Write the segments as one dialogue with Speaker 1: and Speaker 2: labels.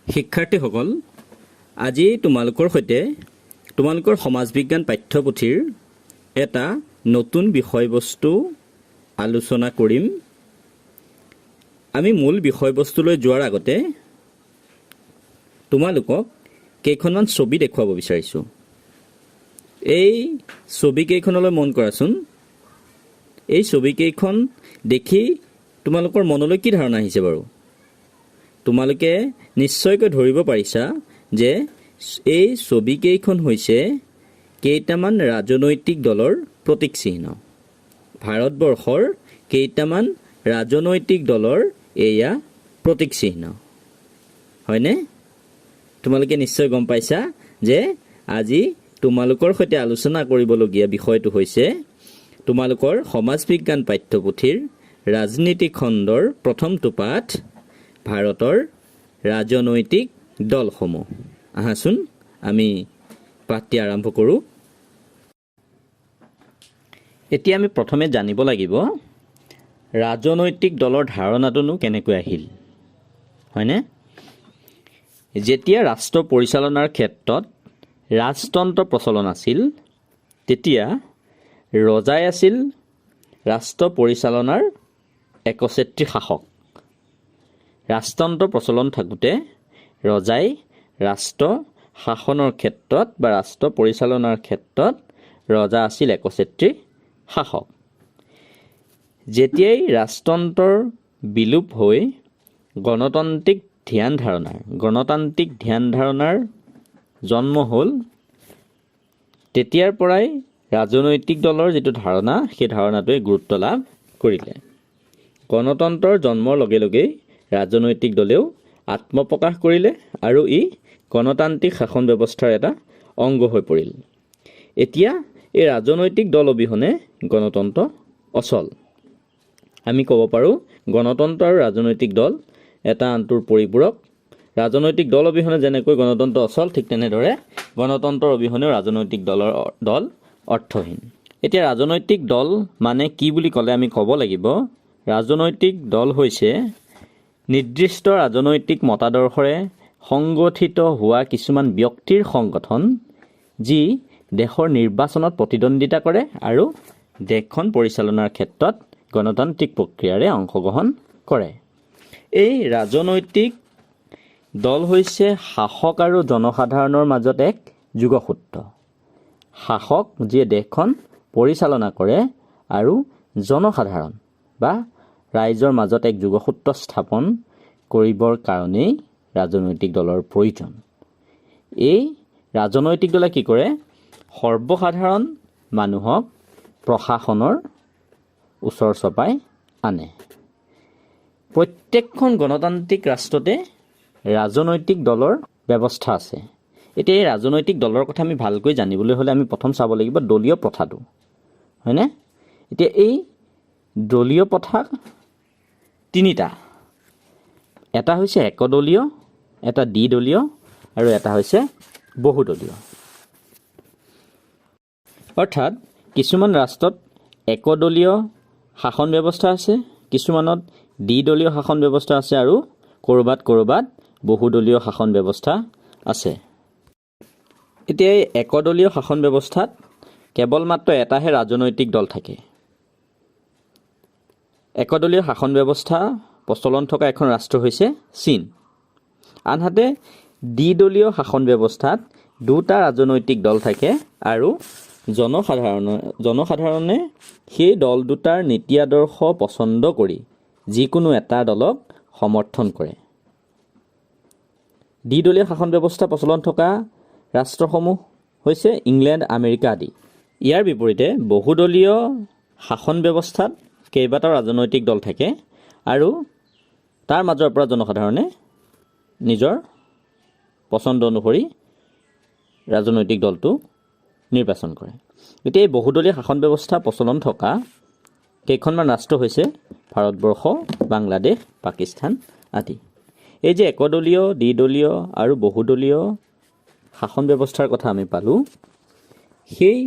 Speaker 1: শিক্ষাৰ্থীসকল, আজি তোমালোকৰ সৈতে তোমালোকৰ সমাজ বিজ্ঞান পাঠ্যপুথিৰ এটা নতুন বিষয়বস্তু আলোচনা কৰিম। আমি মূল বিষয়বস্তুলৈ যোৱাৰ আগতে তোমালোকক কেইখনমান ছবি দেখুৱাব বিচাৰিছোঁ। এই ছবিকেইখনলৈ মন কৰাচোন। এই ছবিকেইখন দেখি তোমালোকৰ মনলৈ কি ধাৰণা আহিছে বাৰু? তোমালোকে নিশ্চয়কৈ ধৰিব পাৰিছা যে এই ছবিকেইখন হৈছে কেইটামান ৰাজনৈতিক দলৰ প্ৰতীক চিহ্ন। ভাৰতবৰ্ষৰ কেইটামান ৰাজনৈতিক দলৰ এয়া প্ৰতীক চিহ্ন, হয়নে? তোমালোকে নিশ্চয় গম পাইছা যে আজি তোমালোকৰ সৈতে আলোচনা কৰিবলগীয়া বিষয়টো হৈছে তোমালোকৰ সমাজ বিজ্ঞান পাঠ্যপুথিৰ ৰাজনীতি খণ্ডৰ প্ৰথমটো পাঠ, ভাৰতৰ ৰাজনৈতিক দলসমূহ। আহাচোন আমি পাঠটি আৰম্ভ কৰোঁ। এতিয়া আমি প্ৰথমে জানিব লাগিব ৰাজনৈতিক দলৰ ধাৰণাটোনো কেনেকৈ আহিল, হয়নে? যেতিয়া ৰাষ্ট্ৰ পৰিচালনাৰ ক্ষেত্ৰত ৰাজতন্ত্ৰ প্ৰচলন আছিল, তেতিয়া ৰজাই আছিল ৰাষ্ট্ৰ পৰিচালনাৰ একচ্ছত্ৰী শাসক। ৰাজতন্ত্ৰ প্ৰচলন থাকোঁতে ৰজাই ৰাষ্ট্ৰ শাসনৰ ক্ষেত্ৰত বা ৰাষ্ট্ৰ পৰিচালনাৰ ক্ষেত্ৰত ৰজা আছিল একচ্ছত্ৰী শাসক। যেতিয়াই ৰাজতন্ত্ৰৰ বিলোপ হৈ গণতান্ত্ৰিক ধ্যান ধাৰণাৰ জন্ম হ'ল, তেতিয়াৰ পৰাই ৰাজনৈতিক দলৰ যিটো ধাৰণা, সেই ধাৰণাটোৱে গুৰুত্ব লাভ কৰিলে। গণতন্ত্ৰৰ জন্মৰ লগে লগেই ৰাজনৈতিক দলেও আত্মপ্ৰকাশ কৰিলে আৰু ই গণতান্ত্ৰিক শাসন ব্যৱস্থাৰ এটা অংগ হৈ পৰিল। এতিয়া এই ৰাজনৈতিক দল অবিহনে গণতন্ত্ৰ অচল। আমি ক'ব পাৰোঁ গণতন্ত্ৰ আৰু ৰাজনৈতিক দল এটা আনটোৰ পৰিপূৰক। ৰাজনৈতিক দল অবিহনে যেনেকৈ গণতন্ত্ৰ অচল, ঠিক তেনেদৰে গণতন্ত্ৰৰ অবিহনেও ৰাজনৈতিক দল অৰ্থহীন। এতিয়া ৰাজনৈতিক দল মানে কি বুলি ক'লে আমি ক'ব লাগিব, ৰাজনৈতিক দল হৈছে নিৰ্দিষ্ট ৰাজনৈতিক মতাদৰ্শৰে সংগঠিত হোৱা কিছুমান ব্যক্তিৰ সংগঠন, যি দেশৰ নিৰ্বাচনত প্ৰতিদ্বন্দ্বিতা কৰে আৰু দেশখন পৰিচালনাৰ ক্ষেত্ৰত গণতান্ত্ৰিক প্ৰক্ৰিয়াৰে অংশগ্ৰহণ কৰে। এই ৰাজনৈতিক দল হৈছে শাসক আৰু জনসাধাৰণৰ মাজত এক যোগসূত্ৰ। শাসক যিয়ে দেশখন পৰিচালনা কৰে আৰু জনসাধাৰণ বা ৰাইজৰ মাজত এক যোগসূত্ৰ স্থাপন কৰিবৰ কাৰণেই ৰাজনৈতিক দলৰ প্ৰয়োজন। এই ৰাজনৈতিক দলে কি কৰে? সৰ্বসাধাৰণ মানুহক প্ৰশাসনৰ ওচৰ চপাই আনে। প্ৰত্যেকখন গণতান্ত্ৰিক ৰাষ্ট্ৰতে ৰাজনৈতিক দলৰ ব্যৱস্থা আছে। এতিয়া এই ৰাজনৈতিক দলৰ কথা আমি ভালকৈ জানিবলৈ হ'লে আমি প্ৰথম চাব লাগিব দলীয় প্ৰথাটো, হয়নে? এতিয়া এই দলীয় প্ৰথা তিনিটা। এটা হৈছে একদলীয়, এটা দ্বিদলীয় আৰু এটা হৈছে বহুদলীয়। অৰ্থাৎ কিছুমান ৰাষ্ট্ৰত একদলীয় শাসন ব্যৱস্থা আছে, কিছুমানত দ্বিদলীয় শাসন ব্যৱস্থা আছে আৰু ক'ৰবাত বহুদলীয় শাসন ব্যৱস্থা আছে। এতিয়া এই একদলীয় শাসন ব্যৱস্থাত কেৱল মাত্ৰ এটাহে ৰাজনৈতিক দল থাকে। একদলীয় শাসন ব্যৱস্থা প্ৰচলন থকা এখন ৰাষ্ট্ৰ হৈছে চীন। আনহাতে দ্বিদলীয় শাসন ব্যৱস্থাত দুটা ৰাজনৈতিক দল থাকে আৰু জনসাধাৰণে সেই দল দুটাৰ নীতি আদৰ্শ পচন্দ কৰি যিকোনো এটা দলক সমৰ্থন কৰে। দ্বিদলীয় শাসন ব্যৱস্থা প্ৰচলন থকা ৰাষ্ট্ৰসমূহ হৈছে ইংলেণ্ড, আমেৰিকা আদি। ইয়াৰ বিপৰীতে বহুদলীয় শাসন ব্যৱস্থাত কেইবাটাও ৰাজনৈতিক দল থাকে আৰু তাৰ মাজৰ পৰা জনসাধাৰণে নিজৰ পচন্দ অনুসৰি ৰাজনৈতিক দলটো নিৰ্বাচন কৰে। এতিয়া এই বহুদলীয় শাসন ব্যৱস্থা প্ৰচলন থকা কেইখনমান ৰাষ্ট্ৰ হৈছে ভাৰতবৰ্ষ, বাংলাদেশ, পাকিস্তান আদি। এই যে একদলীয়, দ্বিদলীয় আৰু বহুদলীয় শাসন ব্যৱস্থাৰ কথা আমি পালোঁ, সেই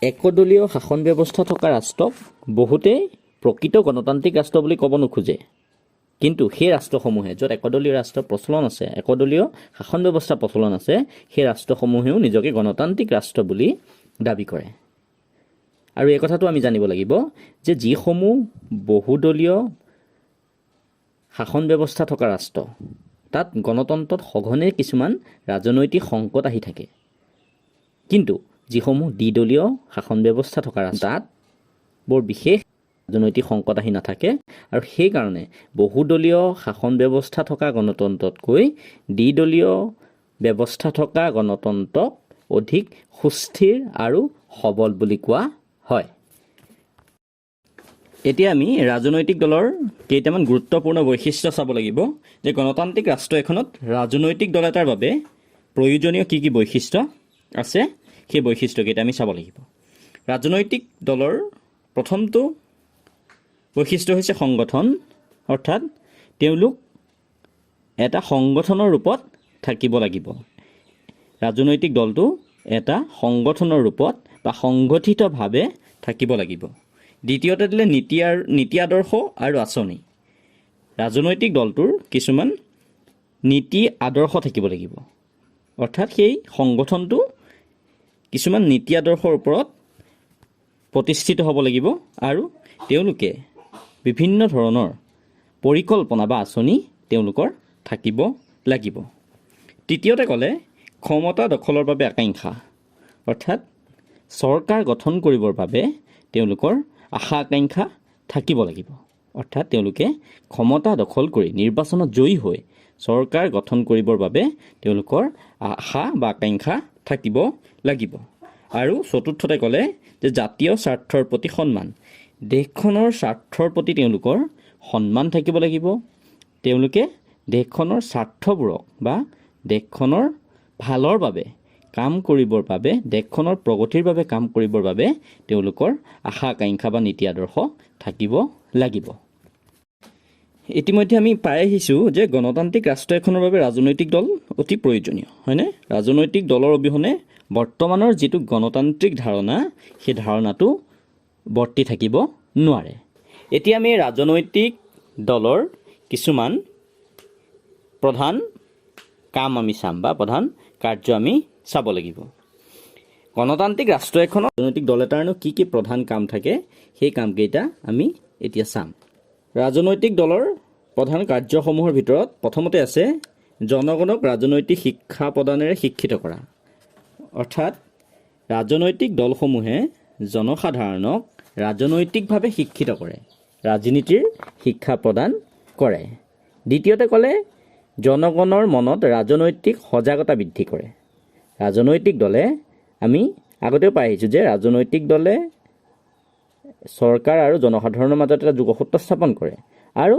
Speaker 1: একদলীয় শাসন ব্যৱস্থা থকা ৰাষ্ট্ৰক বহুতেই প্ৰকৃত গণতান্ত্ৰিক ৰাষ্ট্ৰ বুলি ক'ব নোখোজে। কিন্তু সেই ৰাষ্ট্ৰসমূহে য'ত একদলীয় ৰাষ্ট্ৰ প্ৰচলন আছে, একদলীয় শাসন ব্যৱস্থা প্ৰচলন আছে, সেই ৰাষ্ট্ৰসমূহেও নিজকে গণতান্ত্ৰিক ৰাষ্ট্ৰ বুলি দাবী কৰে। আৰু এই কথাটো আমি জানিব লাগিব যে যিসমূহ বহুদলীয় শাসন ব্যৱস্থা থকা ৰাষ্ট্ৰ, তাত গণতন্ত্ৰত সঘনে কিছুমান ৰাজনৈতিক সংকট আহি থাকে। কিন্তু যিসমূহ দ্বিদলীয় শাসন ব্যৱস্থা থকা ৰাষ্ট্ৰ, তাত বৰ বিশেষ ৰাজনৈতিক সংকট আহি নাথাকে। আৰু সেইকাৰণে বহুদলীয় শাসন ব্যৱস্থা থকা গণতন্ত্ৰতকৈ দ্বিদলীয় ব্যৱস্থা থকা গণতন্ত্ৰক অধিক সুস্থিৰ আৰু সবল বুলি কোৱা হয়। এতিয়া আমি ৰাজনৈতিক দলৰ কেইটামান গুৰুত্বপূৰ্ণ বৈশিষ্ট্য চাব লাগিব যে গণতান্ত্ৰিক ৰাষ্ট্ৰ এখনত ৰাজনৈতিক দল এটাৰ বাবে প্ৰয়োজনীয় কি কি বৈশিষ্ট্য আছে, সেই বৈশিষ্ট্যকেইটা আমি চাব লাগিব। ৰাজনৈতিক দলৰ প্ৰথমটো বৈশিষ্ট্য হৈছে সংগঠন, অৰ্থাৎ তেওঁলোক এটা সংগঠনৰ ৰূপত থাকিব লাগিব। ৰাজনৈতিক দলটো এটা সংগঠনৰ ৰূপত বা সংগঠিতভাৱে থাকিব লাগিব। দ্বিতীয়তে দিলে নীতি আদৰ্শ আৰু আঁচনি। ৰাজনৈতিক দলটোৰ কিছুমান নীতি আদৰ্শ থাকিব লাগিব, অৰ্থাৎ সেই সংগঠনটো কিছুমান নীতি আদৰ্শৰ ওপৰত প্ৰতিষ্ঠিত হ'ব লাগিব আৰু তেওঁলোকে বিভিন্ন ধৰণৰ পৰিকল্পনা বা আঁচনি তেওঁলোকৰ থাকিব লাগিব। তৃতীয়তে ক'লে ক্ষমতা দখলৰ বাবে আকাংক্ষা, অৰ্থাৎ চৰকাৰ গঠন কৰিবৰ বাবে তেওঁলোকৰ আশা আকাংক্ষা থাকিব লাগিব। অৰ্থাৎ তেওঁলোকে ক্ষমতা দখল কৰি নিৰ্বাচনত জয়ী হৈ চৰকাৰ গঠন কৰিবৰ বাবে তেওঁলোকৰ আশা বা আকাংক্ষা থাকিব লাগিব। আৰু চতুৰ্থতে ক'লে যে জাতীয় স্বাৰ্থৰ প্ৰতি সন্মান, দেশখনৰ স্বাৰ্থৰ প্ৰতি তেওঁলোকৰ সন্মান থাকিব লাগিব। তেওঁলোকে দেশখনৰ স্বাৰ্থবোৰক বা দেশখনৰ ভালৰ বাবে কাম কৰিবৰ বাবে, দেশখনৰ প্ৰগতিৰ বাবে কাম কৰিবৰ বাবে তেওঁলোকৰ আশা আকাংক্ষা বা নীতি আদৰ্শ থাকিব লাগিব। ইতিমধ্যে আমি পাই আহিছোঁ যে গণতান্ত্ৰিক ৰাষ্ট্ৰ এখনৰ বাবে ৰাজনৈতিক দল অতি প্ৰয়োজনীয়, হয়নে? ৰাজনৈতিক দলৰ অবিহনে বৰ্তমানৰ যিটো গণতান্ত্ৰিক ধাৰণা, সেই ধাৰণাটো বৰ্তি থাকিব নোৱাৰে। এতিয়া আমি ৰাজনৈতিক দলৰ কিছুমান প্ৰধান কাম আমি চাম বা প্ৰধান কাৰ্য আমি চাব লাগিব। গণতান্ত্ৰিক ৰাষ্ট্ৰ এখনৰ ৰাজনৈতিক দল এটাৰনো কি কি প্ৰধান কাম থাকে, সেই কামকেইটা আমি এতিয়া চাম। ৰাজনৈতিক দলৰ প্ৰধান কাৰ্যসমূহৰ ভিতৰত প্ৰথমতে আছে জনগণক ৰাজনৈতিক শিক্ষা প্ৰদানেৰে শিক্ষিত কৰা। অৰ্থাৎ ৰাজনৈতিক দলসমূহে জনসাধাৰণক ৰাজনৈতিকভাৱে শিক্ষিত কৰে, ৰাজনীতিৰ শিক্ষা প্ৰদান কৰে। দ্বিতীয়তে ক'লে জনগণৰ মনত ৰাজনৈতিক সজাগতা বৃদ্ধি কৰে। ৰাজনৈতিক দলে, আমি আগতেও পাই আহিছোঁ যে ৰাজনৈতিক দলে চৰকাৰ আৰু জনসাধাৰণৰ মাজত এটা যোগসূত্ৰ স্থাপন কৰে আৰু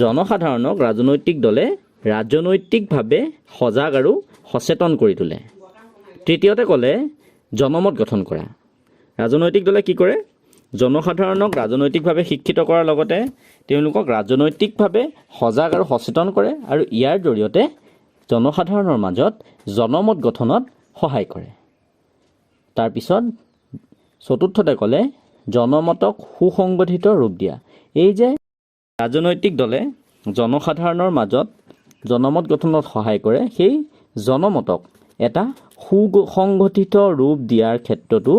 Speaker 1: জনসাধাৰণক ৰাজনৈতিক দলে ৰাজনৈতিকভাৱে সজাগ আৰু সচেতন কৰি তোলে। তৃতীয়তে ক'লে জনমত গঠন কৰা। ৰাজনৈতিক দলে কি কৰে? জনসাধাৰণক ৰাজনৈতিকভাৱে শিক্ষিত কৰাৰ লগতে তেওঁলোকক ৰাজনৈতিকভাৱে সজাগ আৰু সচেতন কৰে আৰু ইয়াৰ জৰিয়তে জনসাধাৰণৰ মাজত জনমত গঠনত সহায় কৰে। তাৰপিছত চতুৰ্থতে ক'লে জনমতক সুসংগঠিত ৰূপ দিয়া। এই যে ৰাজনৈতিক দলে জনসাধাৰণৰ মাজত জনমত গঠনত সহায় কৰে, সেই জনমতক এটা সুসংগঠিত ৰূপ দিয়াৰ ক্ষেত্ৰতো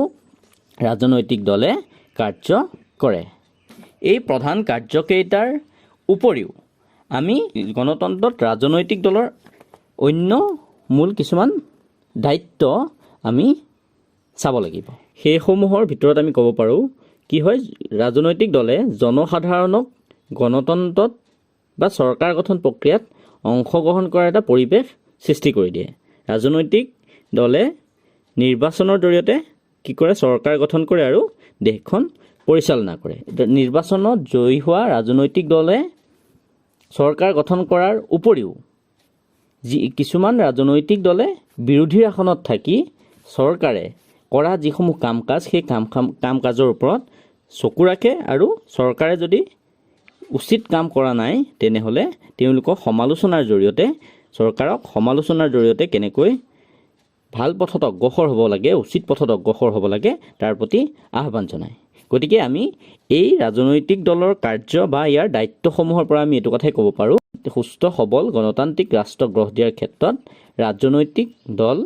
Speaker 1: ৰাজনৈতিক দলে কাৰ্য কৰে। এই প্ৰধান কাৰ্যকেইটাৰ উপৰিও আমি গণতন্ত্ৰত ৰাজনৈতিক দলৰ অন্য মূল কিছুমান দায়িত্ব আমি চাব লাগিব। সেইসমূহৰ ভিতৰত আমি ক'ব পাৰোঁ কি হয়, ৰাজনৈতিক দলে জনসাধাৰণক গণতন্ত্ৰত বা চৰকাৰ গঠন প্ৰক্ৰিয়াত অংশগ্ৰহণ কৰাৰ এটা পৰিৱেশ সৃষ্টি কৰি দিয়ে। ৰাজনৈতিক দলে নিৰ্বাচনৰ জৰিয়তে কি কৰে? চৰকাৰ গঠন কৰে আৰু দেশখন পৰিচালনা কৰে। নিৰ্বাচনত জয়ী হোৱা ৰাজনৈতিক দলে চৰকাৰ গঠন কৰাৰ উপৰিও কিছুমান ৰাজনৈতিক দলে বিৰোধীৰ আসনত থাকি চৰকাৰে কৰা যিসমূহ কাম কাজ, সেই কাম কাজৰ ওপৰত চকু ৰাখে আৰু চৰকাৰে যদি উচিত কাম কৰা নাই তেনেহ'লে তেওঁলোকক সমালোচনাৰ জৰিয়তে, চৰকাৰক সমালোচনাৰ জৰিয়তে কেনেকৈ ভাল পথত অগ্ৰসৰ হ'ব লাগে, উচিত পথত অগ্ৰসৰ হ'ব লাগে, তাৰ প্ৰতি আহ্বান জনায়। গতিকে আমি এই ৰাজনৈতিক দলৰ কাৰ্য বা ইয়াৰ দায়িত্বসমূহৰ পৰা আমি এইটো কথাই ক'ব পাৰোঁ, সুস্থ সবল গণতান্ত্ৰিক ৰাষ্ট্ৰ গঢ় দিয়াৰ ক্ষেত্ৰত ৰাজনৈতিক দল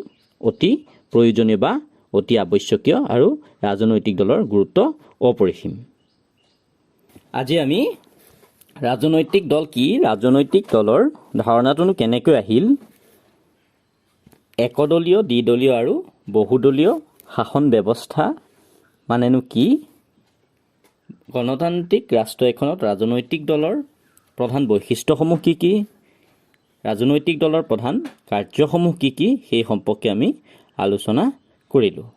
Speaker 1: অতি প্ৰয়োজনীয় বা অতি আৱশ্যকীয় আৰু ৰাজনৈতিক দলৰ গুৰুত্ব অপৰিসীম। আজি আমি ৰাজনৈতিক দল কি, ৰাজনৈতিক দলৰ ধাৰণাটোনো কেনেকৈ আহিল, একদলীয়, দ্বিদলীয় আৰু বহুদলীয় শাসন ব্যৱস্থা মানেনো কি, গণতান্ত্ৰিক ৰাষ্ট্ৰ এখনত ৰাজনৈতিক দলৰ প্ৰধান বৈশিষ্ট্যসমূহ কি কি, ৰাজনৈতিক দলৰ প্ৰধান কাৰ্যসমূহ কি কি, সেই সম্পৰ্কে আমি আলোচনা কৰিলোঁ।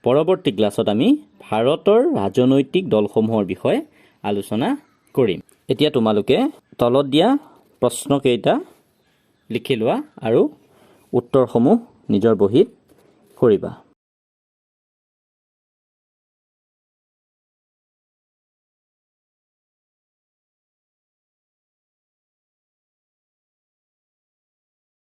Speaker 1: পৰৱৰ্তী ক্লাছত আমি ভাৰতৰ ৰাজনৈতিক দলসমূহৰ বিষয়ে আলোচনা কৰিম। এতিয়া তোমালোকে তলত দিয়া প্ৰশ্নকেইটা লিখি লোৱা আৰু উত্তৰসমূহ নিজৰ বহীত কৰিবা।